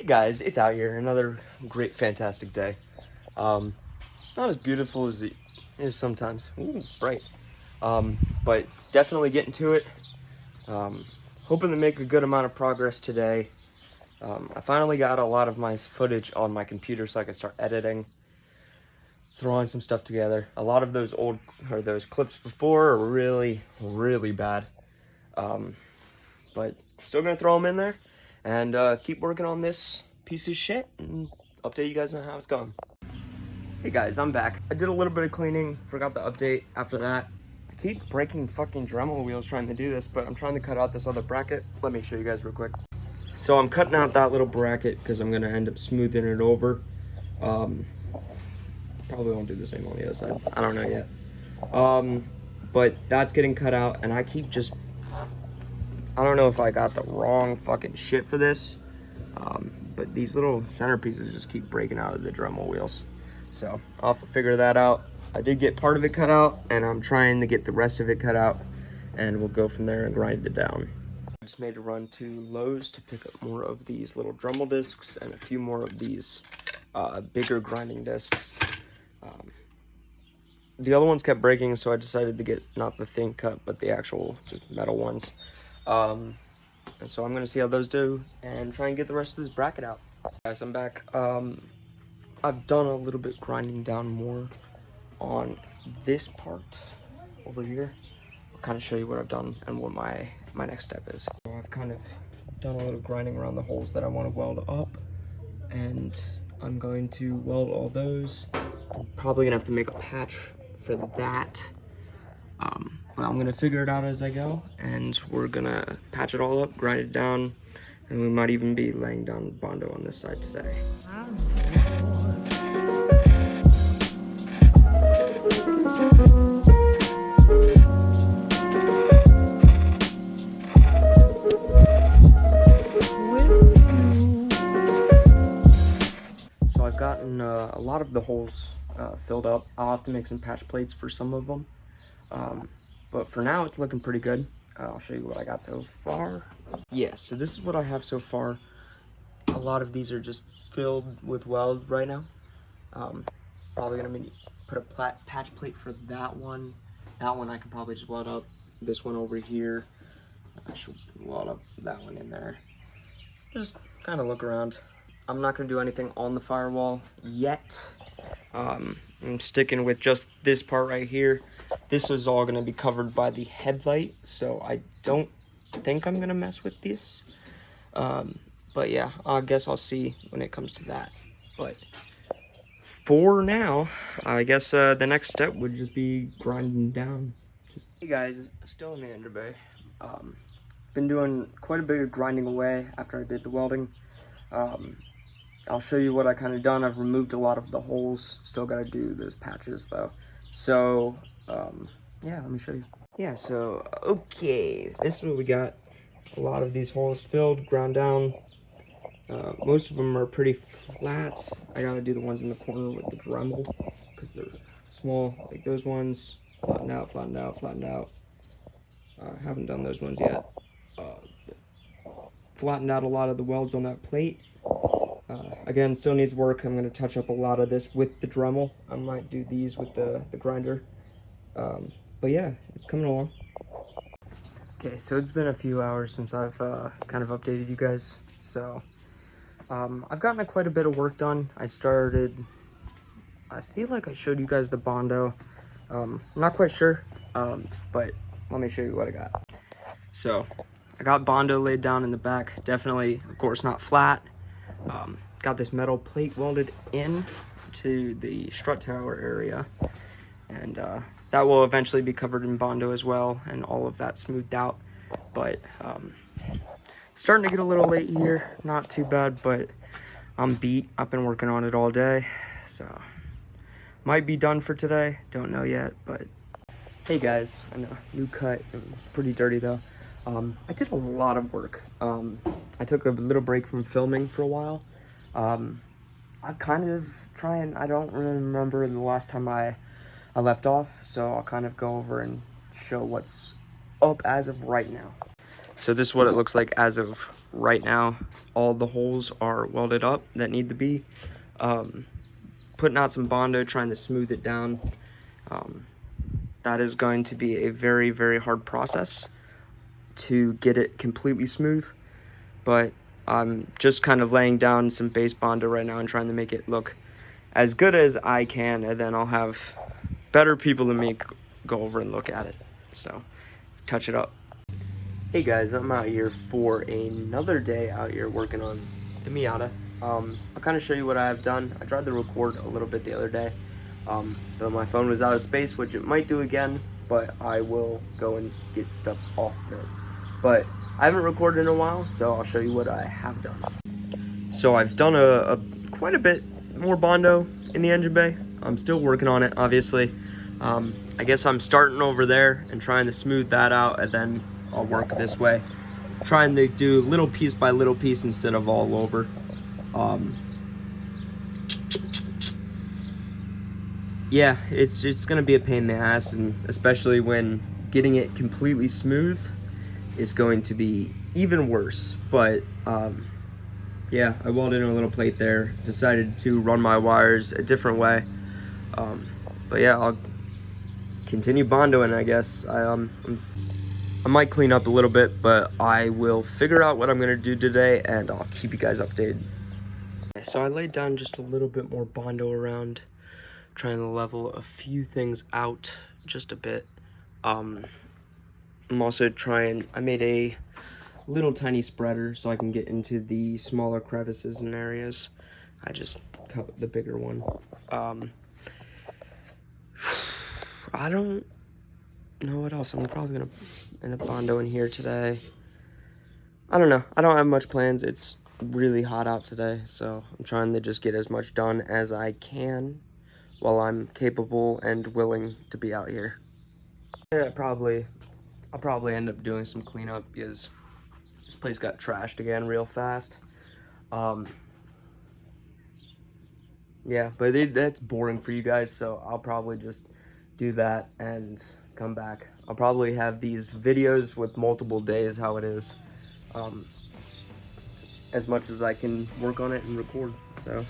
Hey guys, it's out here. Another great, fantastic day. Not as beautiful as it is sometimes. Ooh, bright. But definitely getting to it. Hoping to make a good amount of progress today. I finally got a lot of my footage on my computer so I can start editing, throwing some stuff together. A lot of those those clips before are really, really bad. But still gonna throw them in there and keep working on this piece of shit and update you guys on how it's going. Hey guys, I'm back. I did a little bit of cleaning, forgot the update after that. I keep breaking fucking Dremel wheels trying to do this, but I'm trying to cut out this other bracket. Let me show you guys real quick. So I'm cutting out that little bracket because I'm gonna end up smoothing it over. Probably won't do the same on the other side. I don't know yet. But that's getting cut out and I keep just, I don't know if I got the wrong fucking shit for this. But these little centerpieces just keep breaking out of the Dremel wheels. So I'll have to figure that out. I did get part of it cut out and I'm trying to get the rest of it cut out and we'll go from there and grind it down. I just made a run to Lowe's to pick up more of these little Dremel discs and a few more of these bigger grinding discs. The other ones kept breaking, so I decided to get not the thin cut, but the actual just metal ones. And so I'm gonna see how those do and try and get the rest of this bracket out. Guys, I'm back. I've done a little bit grinding down more on this part over here. I'll kind of show you what I've done and what my next step is. So I've kind of done a little grinding around the holes that I want to weld up, and I'm going to weld all those. I'm probably gonna have to make a patch for that. But I'm gonna figure it out as I go, and we're gonna patch it all up, grind it down, and we might even be laying down bondo on this side today. So I've gotten a lot of the holes filled up. I'll have to make some patch plates for some of them. But for now, it's looking pretty good. I'll show you what I got so far. Yeah, so this is what I have so far. A lot of these are just filled with weld right now. Probably gonna put a patch plate for that one. That one I can probably just weld up. This one over here, I should weld up that one in there. Just kind of look around. I'm not gonna do anything on the firewall yet. I'm sticking with just this part right here. This is all gonna be covered by the headlight, so I don't think I'm gonna mess with this. But yeah, I guess I'll see when it comes to that. But for now, I guess the next step would just be grinding down. Hey guys, still in the Ender Bay. Been doing quite a bit of grinding away after I did the welding. I'll show you what I kind of done. I've removed a lot of the holes. Still got to do those patches though. So yeah, let me show you. Yeah, so okay, this is what we got. A lot of these holes filled, ground down. Most of them are pretty flat. I gotta do the ones in the corner with the Dremel because they're small, like those ones. Flatten out, flatten out, flatten out. Haven't done those ones yet. Flattened out a lot of the welds on that plate. Again, still needs work. I'm going to touch up a lot of this with the Dremel. I might do these with the grinder. But yeah, it's coming along. Okay, so it's been a few hours since I've kind of updated you guys. So I've gotten quite a bit of work done. I feel like I showed you guys the bondo. I'm not quite sure, but let me show you what I got. So I got bondo laid down in the back. Definitely, of course, not flat. Got this metal plate welded in to the strut tower area, and that will eventually be covered in bondo as well, and all of that smoothed out. But starting to get a little late here. Not too bad, but I'm beat. I've been working on it all day, so might be done for today. Don't know yet, but hey guys, I know, new cut, pretty dirty though. I did a lot of work. I took a little break from filming for a while. I kind of I don't really remember the last time I left off, so I'll kind of go over and show what's up as of right now. So this is what it looks like as of right now. All the holes are welded up that need to be. Putting out some bondo, trying to smooth it down. That is going to be a very, very hard process to get it completely smooth. But I'm just kind of laying down some base bondo right now and trying to make it look as good as I can. And then I'll have better people than me go over and look at it. So, touch it up. Hey guys, I'm out here for another day out here working on the Miata. I'll kind of show you what I have done. I tried to record a little bit the other day, though my phone was out of space, which it might do again, but I will go and get stuff off of it. But I haven't recorded in a while, so I'll show you what I have done. So I've done quite a bit more bondo in the engine bay. I'm still working on it, obviously. I guess I'm starting over there and trying to smooth that out, and then I'll work this way, trying to do little piece by little piece instead of all over. Yeah, it's gonna be a pain in the ass, and especially when getting it completely smooth is going to be even worse. But yeah, I welded in a little plate there, decided to run my wires a different way. But yeah, I'll continue bondoing, I guess. I might clean up a little bit, but I will figure out what I'm gonna do today, and I'll keep you guys updated. So I laid down just a little bit more bondo around, trying to level a few things out just a bit. I'm also I made a little tiny spreader so I can get into the smaller crevices and areas. I just cut the bigger one. I don't know what else. I'm probably gonna end up bondo in here today. I don't know. I don't have much plans. It's really hot out today, so I'm trying to just get as much done as I can while I'm capable and willing to be out here. Yeah, I'll probably end up doing some cleanup because this place got trashed again real fast. Yeah, but that's boring for you guys, so I'll probably just do that and come back. I'll probably have these videos with multiple days how it is, as much as I can work on it and record. So